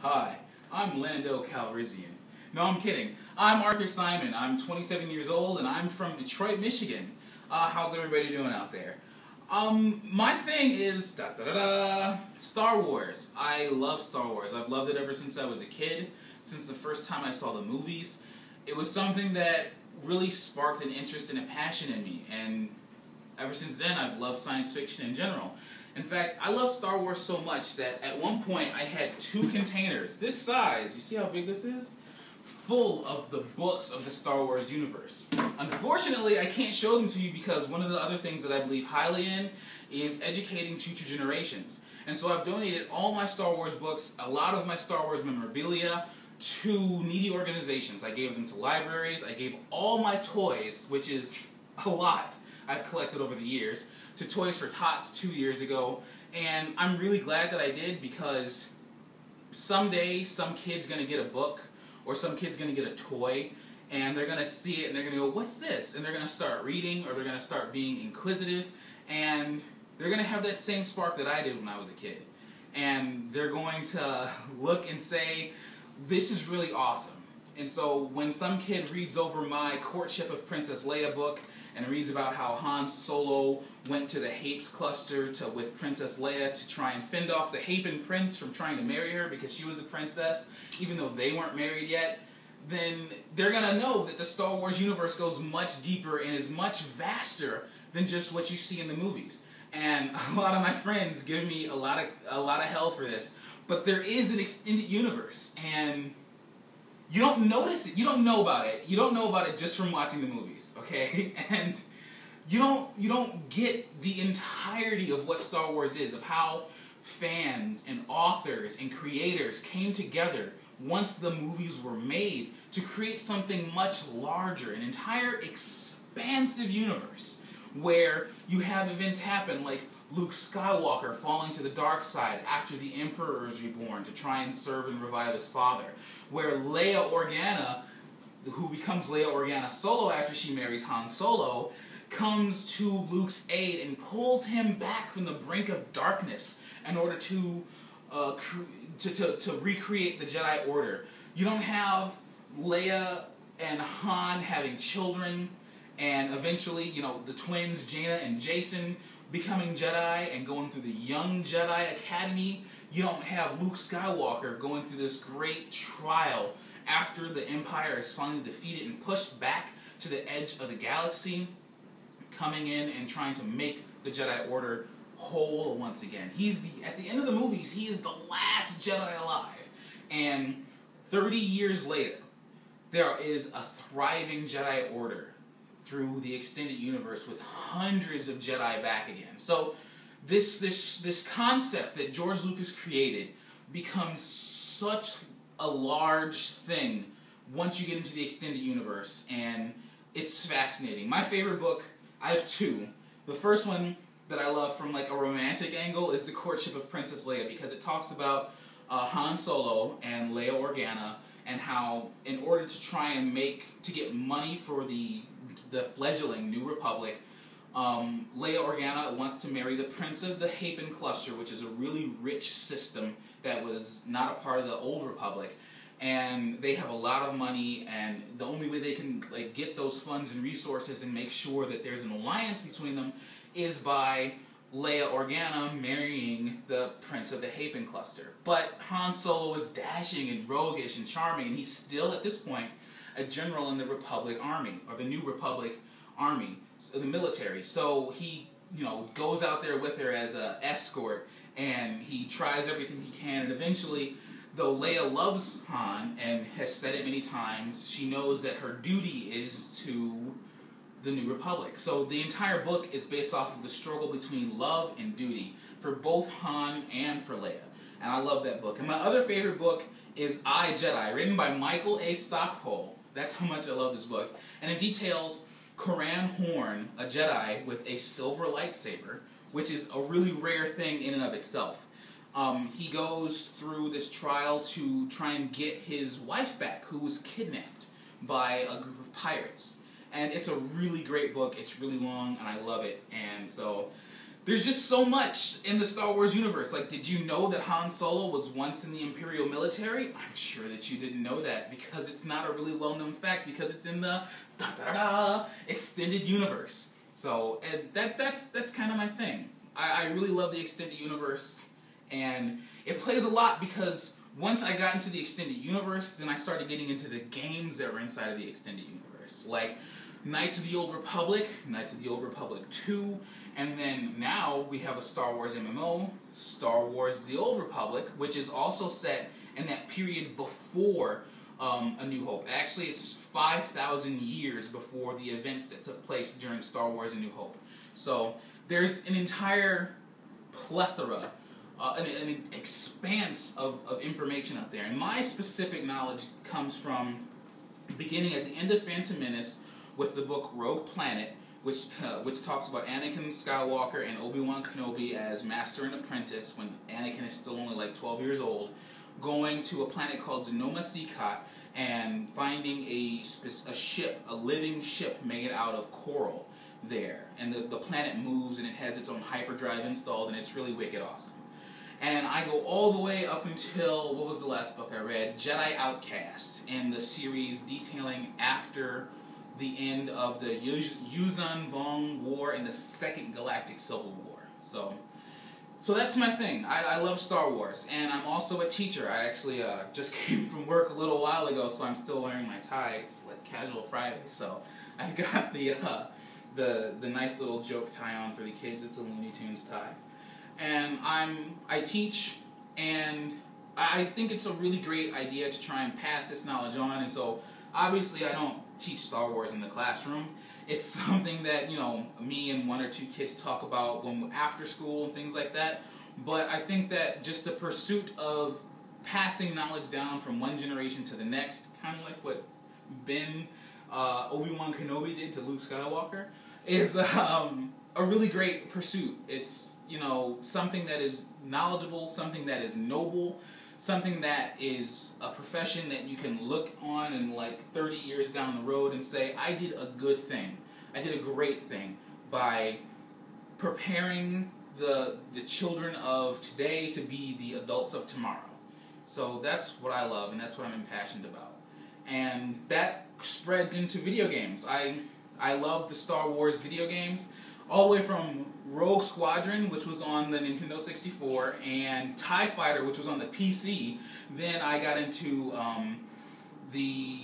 Hi, I'm Lando Calrissian. No, I'm kidding. I'm Arthur Simon. I'm 27 years old and I'm from Detroit, Michigan. How's everybody doing out there? My thing is Star Wars. I love Star Wars. I've loved it ever since I was a kid, since the first time I saw the movies. It was something that really sparked an interest and a passion in me, and ever since then I've loved science fiction in general. In fact, I love Star Wars so much that at one point I had 2 containers, this size, you see how big this is? Full of the books of the Star Wars universe. Unfortunately, I can't show them to you because one of the other things that I believe highly in is educating future generations. And so I've donated all my Star Wars books, a lot of my Star Wars memorabilia, to needy organizations. I gave them to libraries, I gave all my toys, which is a lot I've collected over the years, to Toys for Tots 2 years ago, and I'm really glad that I did because someday some kid's going to get a book or some kid's going to get a toy and they're going to see it and they're going to go, what's this? And they're going to start reading or they're going to start being inquisitive and they're going to have that same spark that I did when I was a kid. And they're going to look and say, this is really awesome. And so when some kid reads over my Courtship of Princess Leia book and reads about how Han Solo went to the Hapes cluster with Princess Leia to try and fend off the Hapen prince from trying to marry her because she was a princess, even though they weren't married yet, then they're going to know that the Star Wars universe goes much deeper and is much vaster than just what you see in the movies. And a lot of my friends give me a lot of hell for this, but there is an extended universe, and you don't notice it. You don't know about it. You don't know about it just from watching the movies, okay? And you don't get the entirety of what Star Wars is, of how fans and authors and creators came together once the movies were made to create something much larger, an entire expansive universe where you have events happen like Luke Skywalker falling to the dark side after the Emperor is reborn to try and serve and revive his father. Where Leia Organa, who becomes Leia Organa Solo after she marries Han Solo, comes to Luke's aid and pulls him back from the brink of darkness in order to recreate the Jedi Order. You don't have Leia and Han having children and eventually, you know, the twins Jaina and Jason becoming Jedi and going through the Young Jedi Academy. You don't have Luke Skywalker going through this great trial after the Empire is finally defeated and pushed back to the edge of the galaxy, coming in and trying to make the Jedi Order whole once again. At the end of the movies, he is the last Jedi alive. And 30 years later, there is a thriving Jedi Order through the extended universe with hundreds of Jedi back again. So this concept that George Lucas created becomes such a large thing once you get into the extended universe, and it's fascinating. My favorite book, I have 2. The first one that I love from like a romantic angle is The Courtship of Princess Leia, because it talks about Han Solo and Leia Organa and how in order to try and get money for the fledgling New Republic, Leia Organa wants to marry the Prince of the Hapen cluster, which is a really rich system that was not a part of the Old Republic. And they have a lot of money, and the only way they can get those funds and resources and make sure that there's an alliance between them is by Leia Organa marrying the Prince of the Hapen cluster. But Han Solo is dashing and roguish and charming, and he's still, at this point, a general in the Republic Army, or the New Republic Army, the military. So he, goes out there with her as an escort, and he tries everything he can, and eventually, though Leia loves Han and has said it many times, she knows that her duty is to the New Republic. So the entire book is based off of the struggle between love and duty for both Han and for Leia. And I love that book. And my other favorite book is I, Jedi, written by Michael A. Stockpole. That's how much I love this book. And it details Coran Horn, a Jedi with a silver lightsaber, which is a really rare thing in and of itself. He goes through this trial to try and get his wife back, who was kidnapped by a group of pirates. And it's a really great book. It's really long, and I love it. And so there's just so much in the Star Wars universe. Like, did you know that Han Solo was once in the Imperial military? I'm sure that you didn't know that, because it's not a really well-known fact, because it's in the extended universe. So, and that's kind of my thing. I really love the extended universe, and it plays a lot, because once I got into the extended universe, then I started getting into the games that were inside of the extended universe. Like Knights of the Old Republic, Knights of the Old Republic 2, and then now we have a Star Wars MMO, Star Wars The Old Republic, which is also set in that period before A New Hope. Actually, it's 5,000 years before the events that took place during Star Wars A New Hope. So there's an entire plethora, an expanse of information out there. And my specific knowledge comes from beginning at the end of Phantom Menace with the book Rogue Planet, which talks about Anakin Skywalker and Obi-Wan Kenobi as master and apprentice when Anakin is still only like 12 years old, going to a planet called Zenoma Seacot and finding a ship, a living ship made out of coral there. And the planet moves and it has its own hyperdrive installed, and it's really wicked awesome. And I go all the way up until, what was the last book I read? Jedi Outcast, in the series detailing after the end of the Yuuzhan Vong War and the Second Galactic Civil War. So that's my thing. I love Star Wars, and I'm also a teacher. I actually just came from work a little while ago, so I'm still wearing my tie. It's like Casual Friday, so I've got the nice little joke tie on for the kids. It's a Looney Tunes tie. And I teach, and I think it's a really great idea to try and pass this knowledge on. And so obviously I don't teach Star Wars in the classroom. It's something that, you know, me and one or two kids talk about when after school and things like that. But I think that just the pursuit of passing knowledge down from one generation to the next, kind of like what Obi-Wan Kenobi did to Luke Skywalker, is a really great pursuit. It's, you know, something that is knowledgeable, something that is noble, something that is a profession that you can look on in like 30 years down the road and say, I did a good thing. I did a great thing by preparing the children of today to be the adults of tomorrow. So that's what I love, and that's what I'm impassioned about. And that spreads into video games. I love the Star Wars video games, all the way from Rogue Squadron, which was on the Nintendo 64, and TIE Fighter, which was on the PC. Then I got into the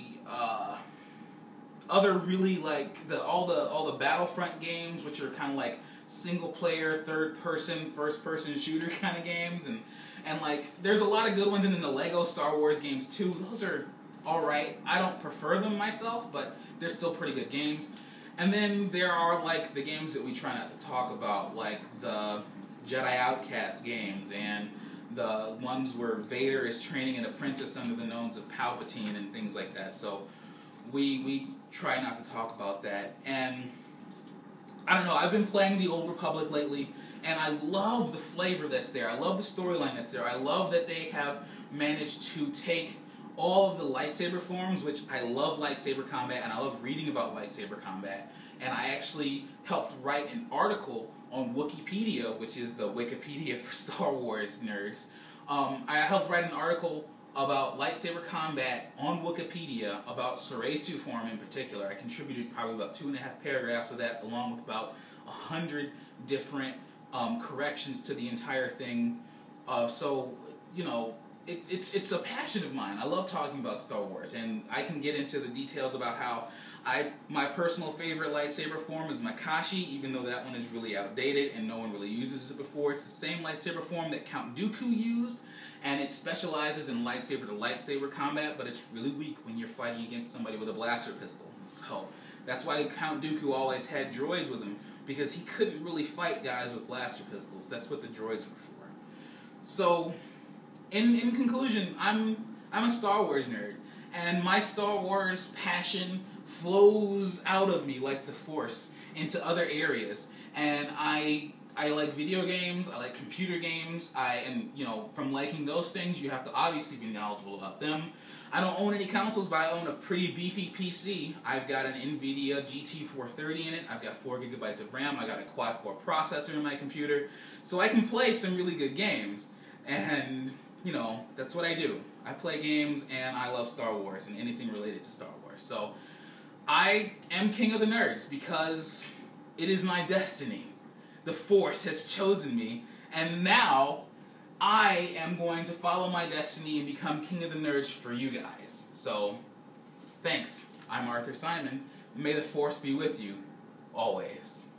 other really like all the Battlefront games, which are kind of like single player, third person, first person shooter kind of games, and like there's a lot of good ones. And then the Lego Star Wars games too. Those are all right. I don't prefer them myself, but they're still pretty good games. And then there are like the games that we try not to talk about, like the Jedi Outcast games and the ones where Vader is training an apprentice under the nose of Palpatine and things like that. So we try not to talk about that. And I don't know, I've been playing the Old Republic lately, and I love the flavor that's there. I love the storyline that's there. I love that they have managed to take all of the lightsaber forms, which I love lightsaber combat, and I love reading about lightsaber combat. And I actually helped write an article on Wikipedia, which is the Wikipedia for Star Wars nerds. I helped write an article about lightsaber combat on Wikipedia about Suray's 2 form in particular. I contributed probably about 2.5 paragraphs of that, along with about 100 different corrections to the entire thing. So, you know, it's a passion of mine. I love talking about Star Wars, and I can get into the details about how my personal favorite lightsaber form is Makashi, even though that one is really outdated and no one really uses it before. It's the same lightsaber form that Count Dooku used, and it specializes in lightsaber to lightsaber combat, but it's really weak when you're fighting against somebody with a blaster pistol. So that's why Count Dooku always had droids with him, because he couldn't really fight guys with blaster pistols. That's what the droids were for. So in conclusion, I'm a Star Wars nerd, and my Star Wars passion flows out of me like the Force into other areas, and I I like video games, I like computer games, and from liking those things, you have to obviously be knowledgeable about them. I don't own any consoles, but I own a pretty beefy PC. I've got an NVIDIA GT430 in it, I've got 4 gigabytes of RAM, I got a quad-core processor in my computer, so I can play some really good games, and, that's what I do. I play games, and I love Star Wars, and anything related to Star Wars, so I am King of the Nerds, because it is my destiny. The Force has chosen me, and now I am going to follow my destiny and become King of the Nerds for you guys. So, thanks. I'm Arthur Simon. May the Force be with you, always.